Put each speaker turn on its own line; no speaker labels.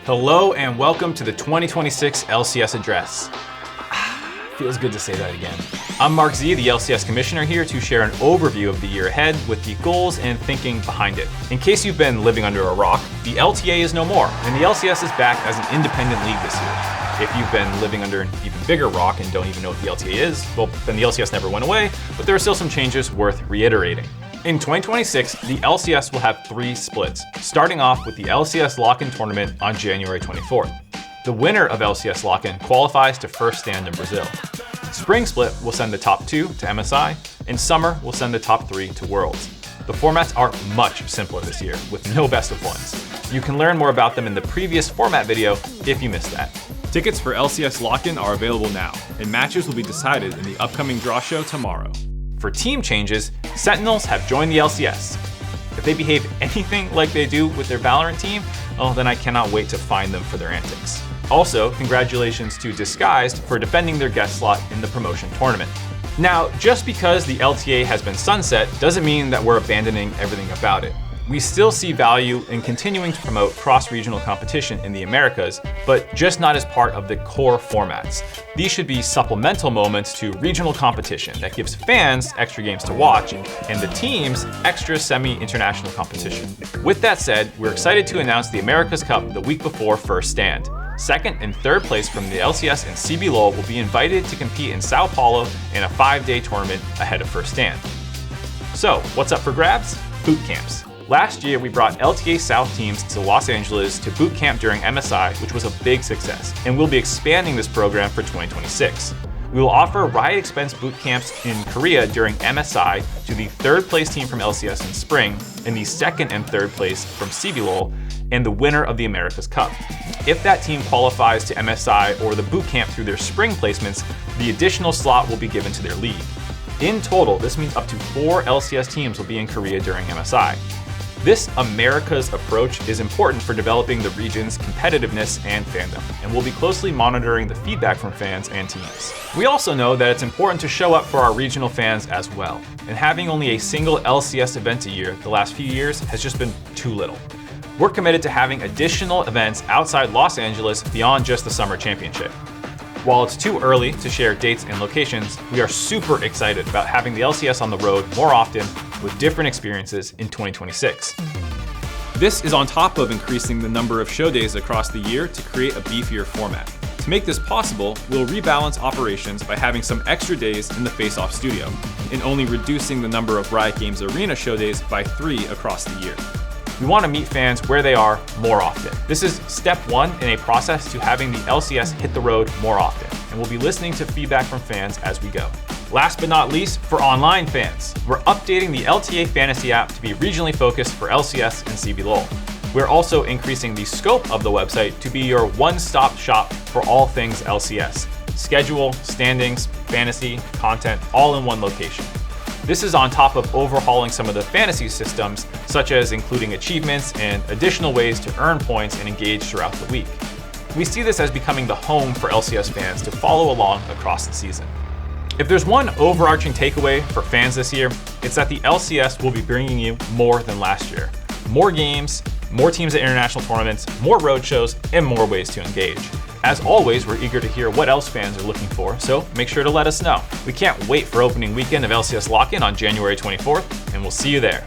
Hello and welcome to the 2026 LCS address. Feels good to say that again. I'm Mark Z, the LCS Commissioner, here to share an overview of the year ahead with the goals and thinking behind it. In case you've been living under a rock, the LTA is no more, and the LCS is back as an independent league this year. If you've been living under an even bigger rock and don't even know what the LTA is, well, then the LCS never went away, but there are still some changes worth reiterating. In 2026, the LCS will have 3 splits, starting off with the LCS Lock-In Tournament on January 24th. The winner of LCS Lock-In qualifies to first stand in Brazil. Spring Split will send the top 2 to MSI, and Summer will send the top 3 to Worlds. The formats are much simpler this year, with no best of ones. You can learn more about them in the previous format video if you missed that. Tickets for LCS Lock-In are available now, and matches will be decided in the upcoming draw show tomorrow. For team changes, Sentinels have joined the LCS. If they behave anything like they do with their Valorant team, oh, then I cannot wait to find them for their antics. Also, congratulations to Disguised for defending their guest slot in the promotion tournament. Now, just because the LTA has been sunset doesn't mean that we're abandoning everything about it. We still see value in continuing to promote cross-regional competition in the Americas, but just not as part of the core formats. These should be supplemental moments to regional competition that gives fans extra games to watch and the teams extra semi-international competition. With that said, we're excited to announce the America's Cup the week before first stand. Second and third place from the LCS and CBLOL will be invited to compete in Sao Paulo in a 5-day tournament ahead of first stand. So, what's up for grabs? Boot camps. Last year, we brought LTA South teams to Los Angeles to boot camp during MSI, which was a big success, and we'll be expanding this program for 2026. We will offer ride expense boot camps in Korea during MSI to the 3rd place team from LCS in spring, and the 2nd and 3rd place from CBLOL, and the winner of the America's Cup. If that team qualifies to MSI or the boot camp through their spring placements, the additional slot will be given to their league. In total, this means up to 4 LCS teams will be in Korea during MSI. This America's approach is important for developing the region's competitiveness and fandom, and we'll be closely monitoring the feedback from fans and teams. We also know that it's important to show up for our regional fans as well, and having only a single LCS event a year the last few years has just been too little. We're committed to having additional events outside Los Angeles beyond just the Summer Championship. While it's too early to share dates and locations, we are super excited about having the LCS on the road more often with different experiences in 2026. This is on top of increasing the number of show days across the year to create a beefier format. To make this possible, we'll rebalance operations by having some extra days in the Face-Off studio, and only reducing the number of Riot Games Arena show days by 3 across the year. We want to meet fans where they are more often. This is step 1 in a process to having the LCS hit the road more often, and we'll be listening to feedback from fans as we go. Last but not least, for online fans, we're updating the LTA Fantasy app to be regionally focused for LCS and CBLOL. We're also increasing the scope of the website to be your one-stop shop for all things LCS. Schedule, standings, fantasy, content, all in one location. This is on top of overhauling some of the fantasy systems, such as including achievements and additional ways to earn points and engage throughout the week. We see this as becoming the home for LCS fans to follow along across the season. If there's one overarching takeaway for fans this year, it's that the LCS will be bringing you more than last year. More games, more teams at international tournaments, more road shows, and more ways to engage. As always, we're eager to hear what else fans are looking for, so make sure to let us know. We can't wait for opening weekend of LCS Lock-In on January 24th, and we'll see you there.